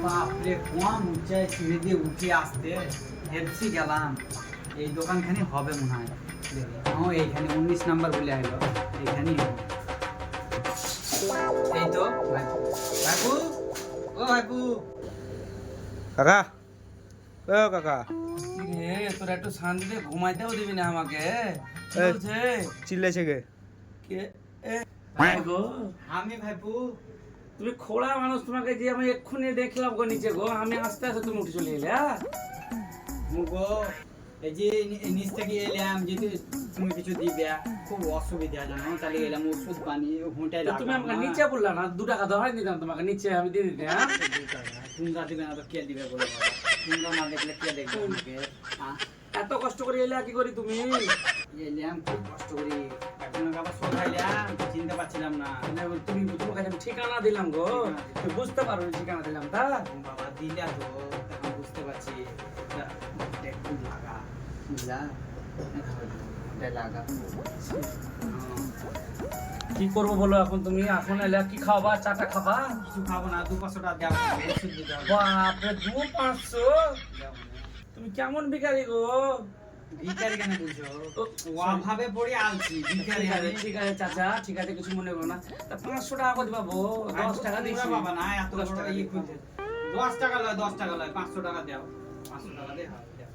বাপরে কম উচ্চায় সিঁড়ি দিয়ে উঠে আসতে হেপসি গেলাম। এই দোকানখানি হবে মনে হয়। ও এইখানে 19 নাম্বার বলে আইলো, এইখানেই হবে। এই তো ভাইপু, ও ভাইপু। কাকা, ও কাকা, রে তোরা একটু শান্তিতে ঘুমাইতেও দিবি না আমাকে? কি এই, বলছে? চিল্লাইছে কে? কে? এ, ভাই গো, আমি ভাইপু। তুমি খোড়া মানুষ, তোমাকে যে আমি এক্ষুনি দেখলাম গো নিচে গো, আমি আস্তে আস্তে তুমি উঠে চলে এলে। মুগো এই যে নিচ থেকে এলাম, যদি তুমি কিছু দিবে খুব অসুবিধা জানো, তাহলে এলাম ওষুধ পানি ঘুঁটাই তো তুমি আমাকে নিচে বললা না? 2 টাকা দেওয়া হয়নি তোমাকে, নিচে আমি দিয়ে দিতাম। তোমরা দিবে না তো কে দিবে বলো বাবা? তোমরা না দেখলে কে দেখবে আমাকে? হ্যাঁ, এত কষ্ট করে এলে কি করি তুমি? এলাম খুব কষ্ট করি, এখন আবার সকাইলাম, চিনতে পারছিলাম না। তুমি তোমার কাছে আমি ঠিকানা দিলাম গো, তুমি বুঝতে পারো ঠিকানা দিলাম তা? বাবা দিলা তো, এখন বুঝতে পারছি। একটু লাগা বুঝলা, লাগা। কি করবো বলো এখন? তুমি এখন এলে কি খাবা? চাটা খাবা? কিছু খাবো না, 2-500 টাকা দেওয়া ওষুধ দিতে হবে। বাপরে 2-500? তুমি কেমন ভিখারি গো? ভিখারি কেন বলছো? ও, অভাবে পড়ে আলছি ভিখারি। ঠিক আছে চাচা, ঠিক আছে, কিছু মনে করো না। তা 500 টাকা করে পাবো, 10 টাকা দিচ্ছি। বাবা না, এত 10 বড় টাকা ইয়ে দিচ্ছি। করছে। 10 টাকা লয়, 10 টাকা লয়, 500 টাকা দাও। 500 টাকা দে, হ্যাঁ দাও।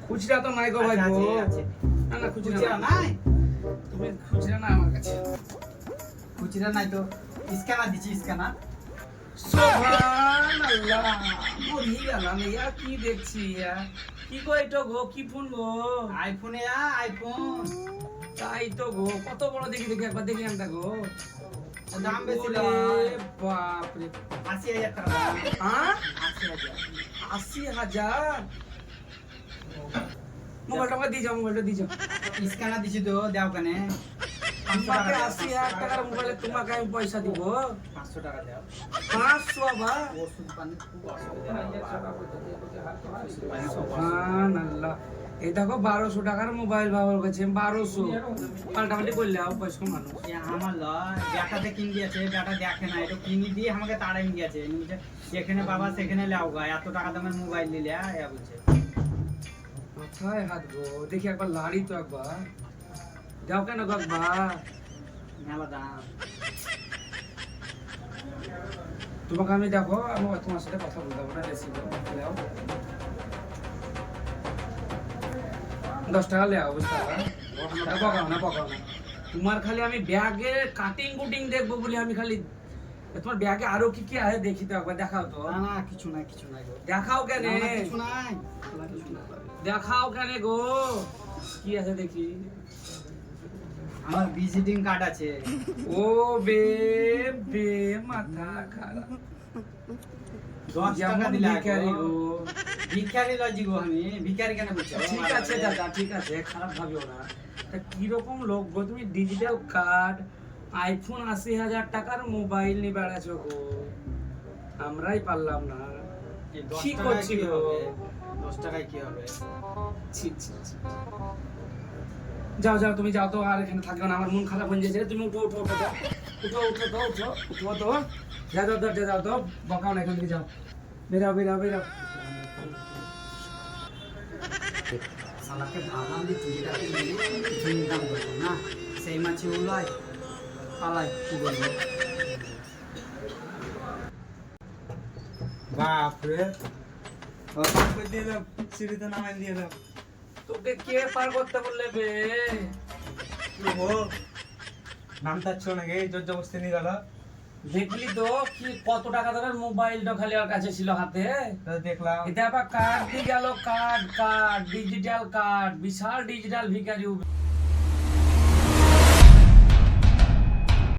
খুচরা তো নাই গো ভাই গো। আছে, আছে। না না, খুচরা খুচরা নাই। নাই? তুমি খুচরা না আমার কাছে। খুচরা নাই তো স্ক্যানার দিচ্ছি, স্ক্যানার। সুবহানাল্লাহ, মরি গেলাম। ইয়া কি দেখছি ইয়া? কি গো এটা গো? কি ফোন গো? আইফোনে আইফোন। তাই তো গো, কত বড় দেখি দেখি, একবার দেখি আনটা গো। দাম বেশি ওরে লয়। বাপরে। 80,000 টাকা দাম। হ্যাঁ? 80,000। 80,000? মোবাইলটা আমাকে দিয়ে যাও, মোবাইলটা দিয়ে যাও। স্ক্যানার দিচ্ছি তো, দাও কেনে। 500 টাকা তোমাকে দাও, 80,000 টাকার মোবাইলে তোমাকে আমি পয়সা দিব? 500 টাকা দাও। 500 আবার? ওষুধ পানি খুব অসুবিধা। সুবহানাল্লাহ। এই দেখো 1200 টাকার মোবাইল ব্যবহার করছে, 1200 পাল্টাপাল্টি করলে বয়স্ক মানুষ। আমার লয়, ব্যাটাতে কিন দিয়েছে, ব্যাটা দেখে না, এটা কিনি দিয়ে আমাকে তাড়াই দিয়েছে। নিচে যেখানে বাবা সেখানে লাও গা, এত টাকা দামের মোবাইল নিলে এ বলছে। মাথায় হাত গো, দেখি একবার লাড়ি তো একবার যাও কেন গো একবার? মেলা দাম। তোমাকে আমি দেখো, আমি তোমার সাথে কথা বলতে পারবো না, বেশি গো। লাও 10 টাকা লেও, বুঝতে পারলা? পকাও না, পকাও না। তোমার খালি আমি ব্যাগে কাটিং কুটিং দেখবো বলে আমি খালি, তোমার ব্যাগে আরো কি কি আছে দেখি তো একবার, দেখাও তো। না না, কিছু নাই, কিছু নাই গো। দেখাও কেন? না, না, কিছু নাই, না, কিছু নাই। দেখাও কেন গো? কি আছে দেখি? আমার ভিজিটিং কার্ড আছে। ও বে বে, মাথা খারাপ। 10 টাকা যেমন দিলা ভিখারি গো। গো। ভিখারি লজি গো, আমি ভিখারি কেন বলছো? ঠিক আছে দাদা, ঠিক আছে, খারাপ ভাবিও না। তা কিরকম লোক গো তুমি? ডিজিটাল কার্ড, আইফোন 80,000 টাকার মোবাইল নিয়ে বেড়াচ্ছো গো, আমরাই পারলাম না। এই 10 কি টাকায় করছি কি গো? হবে? 10 টাকায় কি হবে? ছি ছি ছি। যাও যাও, তুমি যাও তো, আর এখানে থাকবে না, আমার মন খারাপ হয়ে যাচ্ছে। তুমি উঠো উঠো উঠো, উঠো উঠো তো, উঠো উঠো তো, যাও যাও যাও যাও তো, বকাও না, এখান থেকে যাও, বেরাও বেরাও বেরাও। শালাকে ভাবলাম যে চুরিটাকে নিয়ে কিছু ইনকাম করবো না, সেই মাছি উল্লায় পালাই, কি বলবো? বাপরে, দিয়ে দাও, সিঁড়িতে নামাই দিয়ে দাও। তোকে কে পার করতে বললে বে? ও নাম তাচ্ছ নাকি? জোর জবরদস্তি নিয়ে গেল। দেখলি তো কি কত টাকা দামের মোবাইলটা খালি ওর কাছে ছিল হাতে। দেখলাম। এটা আবার কার্ড দিয়ে গেল, কার্ড কার্ড ডিজিটাল কার্ড, বিশাল ডিজিটাল ভিখারি।